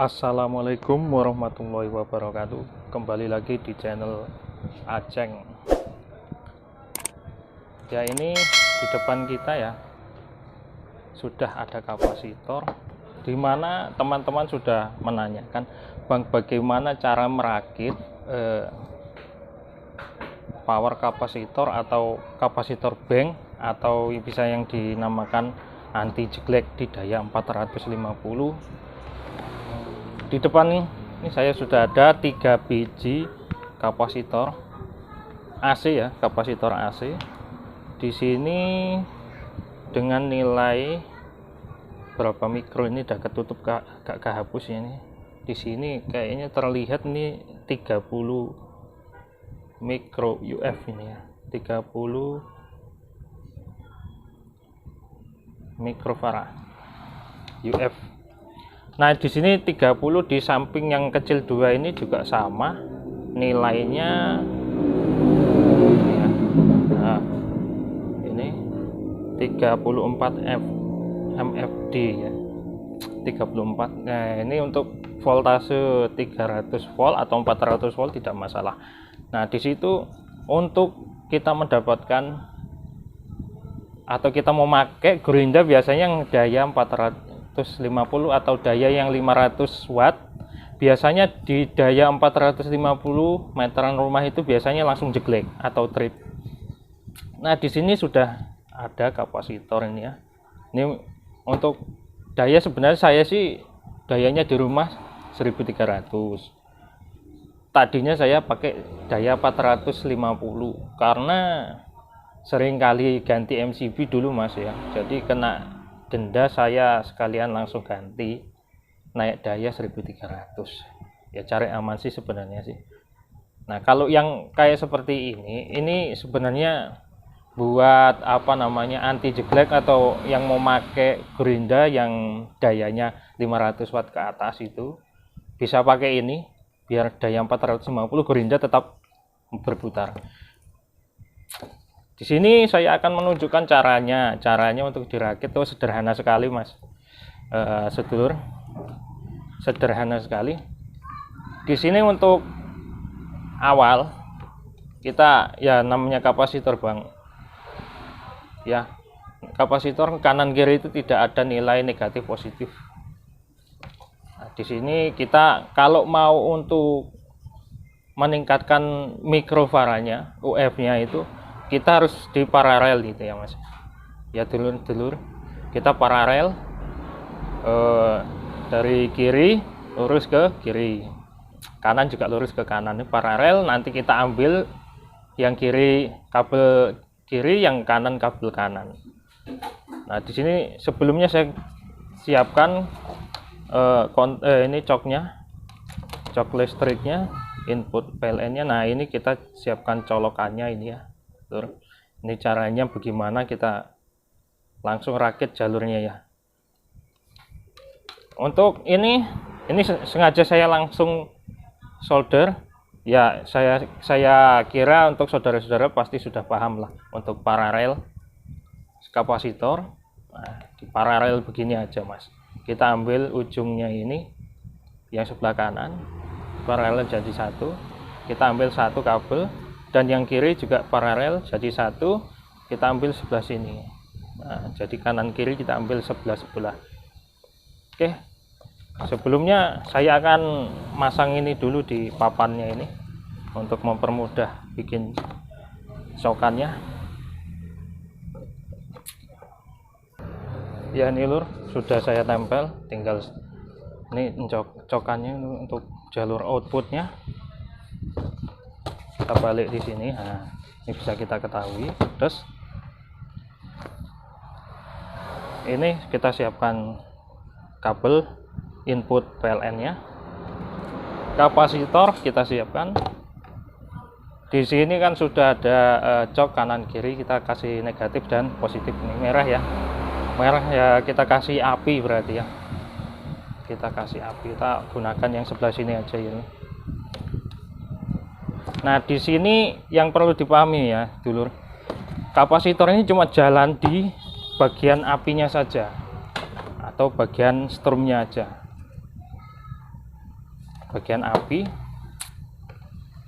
Assalamualaikum warahmatullahi wabarakatuh. Kembali lagi di channel Aceng. Ya, ini di depan kita ya sudah ada kapasitor, di mana teman-teman sudah menanyakan, Bang, bagaimana cara merakit power kapasitor atau kapasitor bank atau bisa yang dinamakan anti jeglek di daya 450. Di depan ini saya sudah ada 3 biji kapasitor AC ya, kapasitor AC. Di sini dengan nilai berapa mikro, ini udah ketutup, gak kehapus ini. Di sini kayaknya terlihat nih 30 mikro UF ini ya, 30 mikrofarad UF. Nah, di sini 30, di samping yang kecil 2 ini juga sama nilainya ya. Nah, ini 34 mfd ya, 34. Nah, ini untuk voltase 300 volt atau 400 volt tidak masalah. Nah, di situ untuk kita mendapatkan atau kita mau pakai gerinda biasanya yang daya 450 atau daya yang 500 watt, biasanya di daya 450 meteran rumah itu biasanya langsung jeglek atau trip. Nah, di sini sudah ada kapasitor ini ya. Ini untuk daya, sebenarnya saya sih dayanya di rumah 1300. Tadinya saya pakai daya 450 karena sering kali ganti MCB dulu Mas ya. Jadi kena denda, saya sekalian langsung ganti naik daya 1300. Ya cari aman sih sebenarnya sih. Nah, kalau yang kayak seperti ini sebenarnya buat apa namanya, anti jeglek atau yang mau pakai gerinda yang dayanya 500 watt ke atas itu bisa pakai ini, biar daya 450 gerinda tetap berputar. Di sini saya akan menunjukkan caranya untuk dirakit. Tuh sederhana sekali Mas, sedulur, sederhana sekali. Di sini untuk awal kita ya namanya kapasitor Bang ya, kapasitor kanan kiri itu tidak ada nilai negatif positif. Nah, di sini kita kalau mau untuk meningkatkan mikrofaranya, UF-nya itu kita harus di paralel gitu ya Mas ya, dulur-dulur, kita paralel dari kiri lurus ke kiri, kanan juga lurus ke kanan. Ini paralel, nanti kita ambil yang kiri kabel kiri, yang kanan kabel kanan. Nah, di sini sebelumnya saya siapkan ini coknya, cok listriknya, input PLN-nya. Nah, ini kita siapkan colokannya ini ya. Ini caranya bagaimana kita langsung rakit jalurnya ya. Untuk ini sengaja saya langsung solder ya. Saya kira untuk saudara-saudara pasti sudah paham lah untuk paralel kapasitor. Nah, di paralel begini aja Mas, kita ambil ujungnya ini yang sebelah kanan, paralel jadi satu, kita ambil satu kabel, dan yang kiri juga paralel jadi satu, kita ambil sebelah sini. Nah, jadi kanan kiri kita ambil sebelah. Oke, sebelumnya saya akan masang ini dulu di papannya ini untuk mempermudah bikin cokannya ya. Ini lur, sudah saya tempel, tinggal ini cokannya untuk jalur outputnya. Kita balik di sini. Nah, ini bisa kita ketahui. Terus ini kita siapkan kabel input PLN nya, kapasitor kita siapkan. Di sini kan sudah ada cok kanan kiri, kita kasih negatif dan positif. Ini merah ya, merah ya, kita kasih api berarti ya, kita kasih api. Kita gunakan yang sebelah sini aja ini. Nah, di sini yang perlu dipahami ya dulur, kapasitor ini cuma jalan di bagian apinya saja atau bagian strumnya aja. bagian api.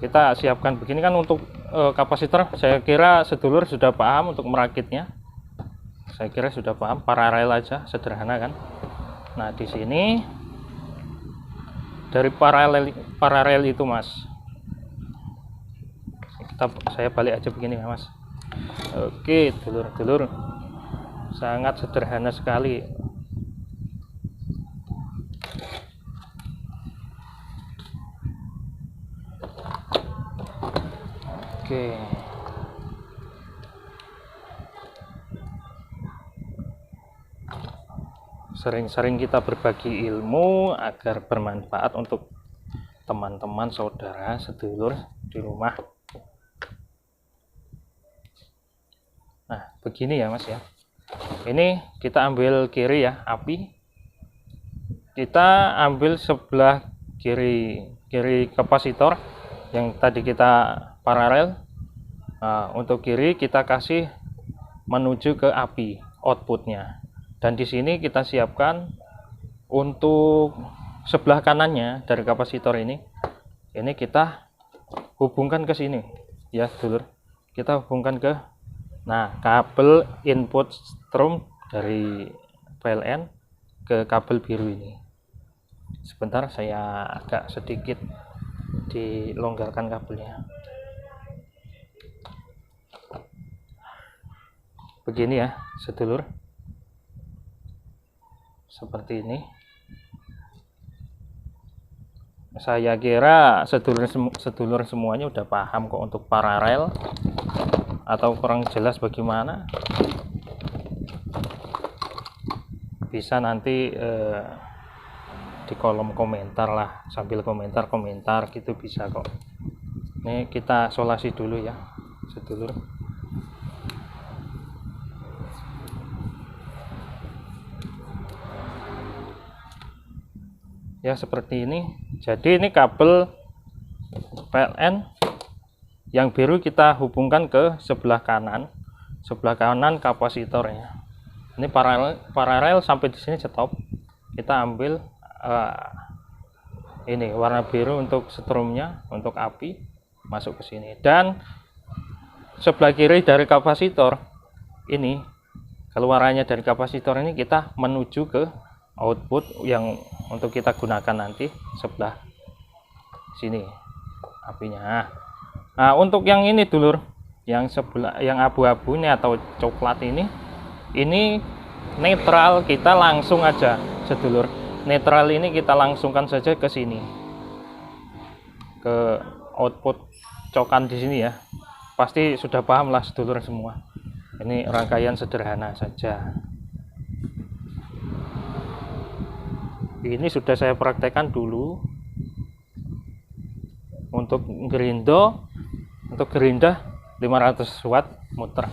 Kita siapkan begini kan untuk kapasitor. Saya kira sedulur sudah paham untuk merakitnya. Saya kira sudah paham, paralel aja, sederhana kan. Nah, di sini dari paralel itu Mas, saya balik aja begini ya Mas. Oke, dulur-dulur, sangat sederhana sekali. Oke, sering-sering kita berbagi ilmu agar bermanfaat untuk teman-teman, saudara, sedulur di rumah. Nah, begini ya Mas ya. Ini kita ambil kiri ya, api. Kita ambil sebelah kiri kapasitor yang tadi kita paralel. Nah, untuk kiri kita kasih menuju ke api, outputnya. Dan di sini kita siapkan untuk sebelah kanannya dari kapasitor ini kita hubungkan ke sini ya dulur. Kita hubungkan ke kabel input strom dari PLN ke kabel biru ini. Sebentar, saya agak sedikit dilonggarkan kabelnya. Begini ya sedulur, seperti ini. Saya kira sedulur semuanya udah paham kok untuk paralel, atau kurang jelas bagaimana, bisa nanti di kolom komentar lah, sambil komentar gitu bisa kok. Ini kita solasi dulu ya sedulur. Ya seperti ini. Jadi ini kabel PLN yang biru kita hubungkan ke sebelah kanan kapasitornya. Ini paralel sampai di sini stop. Kita ambil ini warna biru untuk strumnya, untuk api masuk ke sini. Dan sebelah kiri dari kapasitor ini, keluarannya dari kapasitor ini kita menuju ke output yang untuk kita gunakan nanti sebelah sini apinya. Nah, untuk yang ini dulur, yang sebelah yang abu-abu ini atau coklat ini netral, kita langsung aja sedulur. Netral ini kita langsungkan saja ke sini, ke output cokan di sini ya. Pasti sudah paham lah sedulur semua. Ini rangkaian sederhana saja. Ini sudah saya praktekkan dulu untuk gerinda 500 watt muter.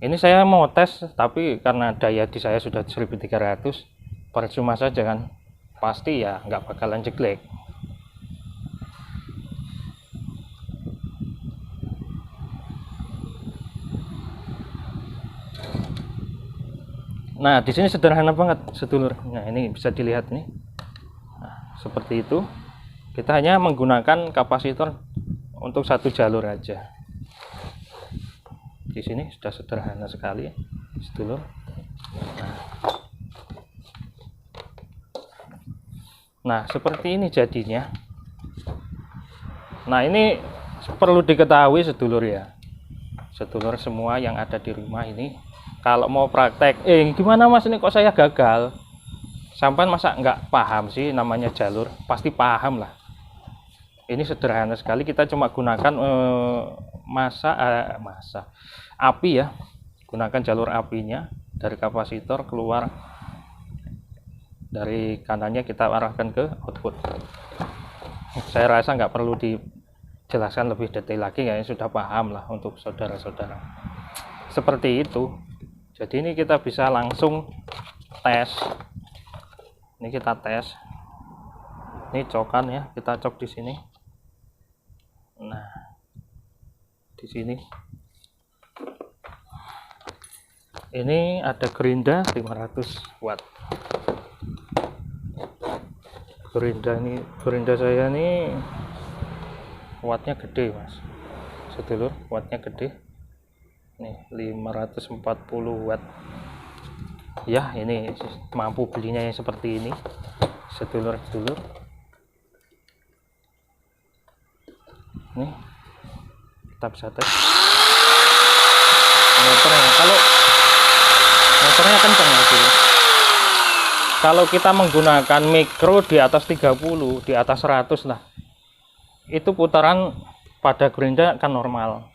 Ini saya mau tes, tapi karena daya di saya sudah 1300, percuma saja kan, pasti ya nggak bakalan jelek. Nah, di sini sederhana banget sedulur. Nah, ini bisa dilihat nih. Nah, seperti itu. Kita hanya menggunakan kapasitor untuk satu jalur aja. Di sini sudah sederhana sekali, sedulur. Nah, seperti ini jadinya. Nah, ini perlu diketahui sedulur ya. Sedulur semua yang ada di rumah ini, kalau mau praktek, gimana Mas ini kok saya gagal? Sampai masa nggak paham sih namanya jalur? Pasti paham lah. Ini sederhana sekali, kita cuma gunakan masa api ya. Gunakan jalur apinya dari kapasitor keluar, dari kanannya kita arahkan ke output. Saya rasa nggak perlu dijelaskan lebih detail lagi, ya sudah paham lah untuk saudara-saudara. Seperti itu. Jadi ini kita bisa langsung tes. Ini kita tes. Ini cokan ya, kita cok di sini. Nah, di sini. Ini ada gerinda 500 watt. Gerinda saya nih wattnya gede mas sedulur, wattnya gede nih 540 watt ya. Ini mampu belinya yang seperti ini sedulur-sedulur. Nih kita bisa tes motornya. Kalau motornya kencang ya sedulur. Kalau kita menggunakan mikro di atas 30, di atas 100 lah, itu putaran pada gerinda akan normal.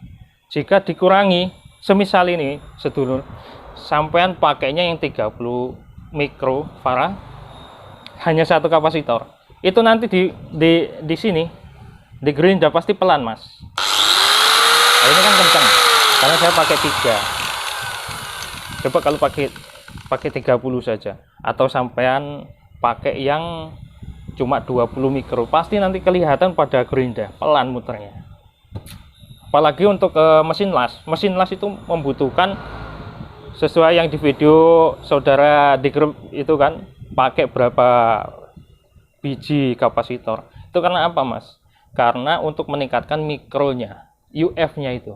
Jika dikurangi, semisal ini sedulur, sampean pakainya yang 30 mikro farad, hanya satu kapasitor, itu nanti di sini di gerinda pasti pelan mas. Nah, ini kan kencang karena saya pakai 3. Coba kalau pakai 30 saja, atau sampean pakai yang cuma 20 mikro, pasti nanti kelihatan pada gerinda pelan muternya. Apalagi untuk mesin las itu membutuhkan sesuai yang di video saudara di grup itu kan, pakai berapa biji kapasitor. Itu karena apa mas? Karena untuk meningkatkan mikronya, UF-nya itu.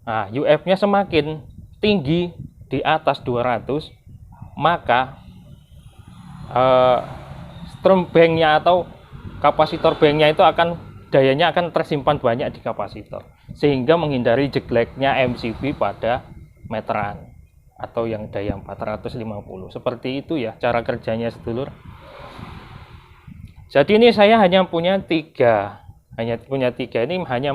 Nah, UF-nya semakin tinggi di atas 200, maka strom banknya atau kapasitor banknya itu dayanya akan tersimpan banyak di kapasitor, sehingga menghindari jegleknya MCB pada meteran atau yang daya 450. Seperti itu ya cara kerjanya sedulur. Jadi ini saya hanya punya 3, ini hanya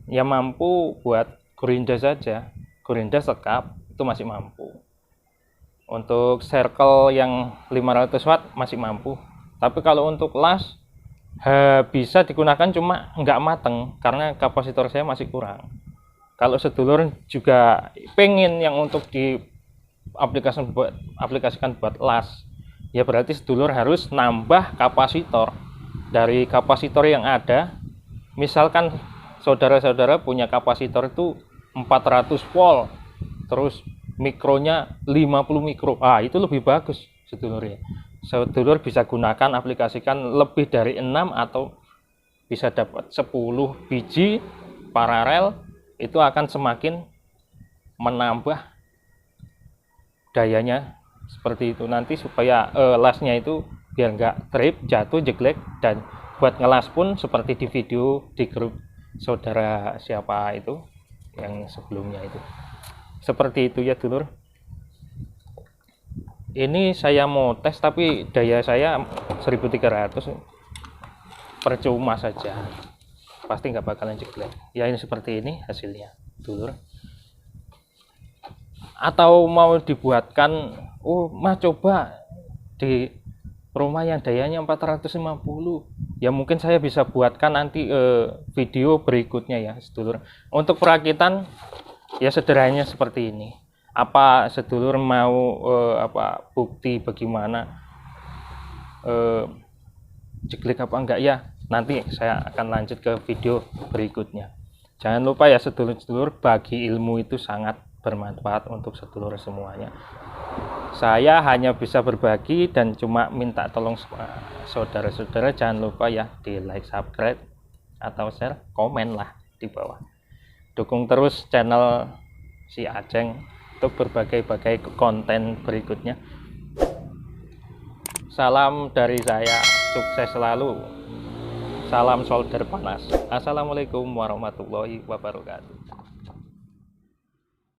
yang mampu buat gerinda saja. Gerinda sekap itu masih mampu. Untuk circle yang 500 watt masih mampu. Tapi kalau untuk las bisa digunakan, cuma nggak mateng karena kapasitor saya masih kurang. Kalau sedulur juga pengen yang untuk aplikasikan buat las, ya berarti sedulur harus nambah kapasitor dari kapasitor yang ada. Misalkan saudara-saudara punya kapasitor itu 400 volt, terus mikronya 50 mikro, itu lebih bagus sedulur ya. Sedulur bisa gunakan, aplikasikan lebih dari 6 atau bisa dapat 10 biji paralel, itu akan semakin menambah dayanya seperti itu nanti, supaya lasnya itu biar nggak trip, jatuh, jeglek. Dan buat ngelas pun seperti di video di grup saudara siapa itu yang sebelumnya itu, seperti itu ya dulur. Ini saya mau tes tapi daya saya 1300, percuma saja, pasti nggak bakalan jeglek ya. Ini seperti ini hasilnya dulur. Atau mau dibuatkan, mas coba di rumah yang dayanya 450, ya mungkin saya bisa buatkan nanti video berikutnya ya sedulur. Untuk perakitan ya sederhananya seperti ini. Apa sedulur mau bukti bagaimana jeglek apa enggak ya, nanti saya akan lanjut ke video berikutnya. Jangan lupa ya sedulur-sedulur, bagi ilmu itu sangat bermanfaat untuk sedulur semuanya. Saya hanya bisa berbagi dan cuma minta tolong saudara-saudara, jangan lupa ya di like, subscribe, atau share, komen lah di bawah. Dukung terus channel si Aceng untuk berbagai-bagai konten berikutnya. Salam dari saya, sukses selalu. Salam solder panas. Assalamualaikum warahmatullahi wabarakatuh.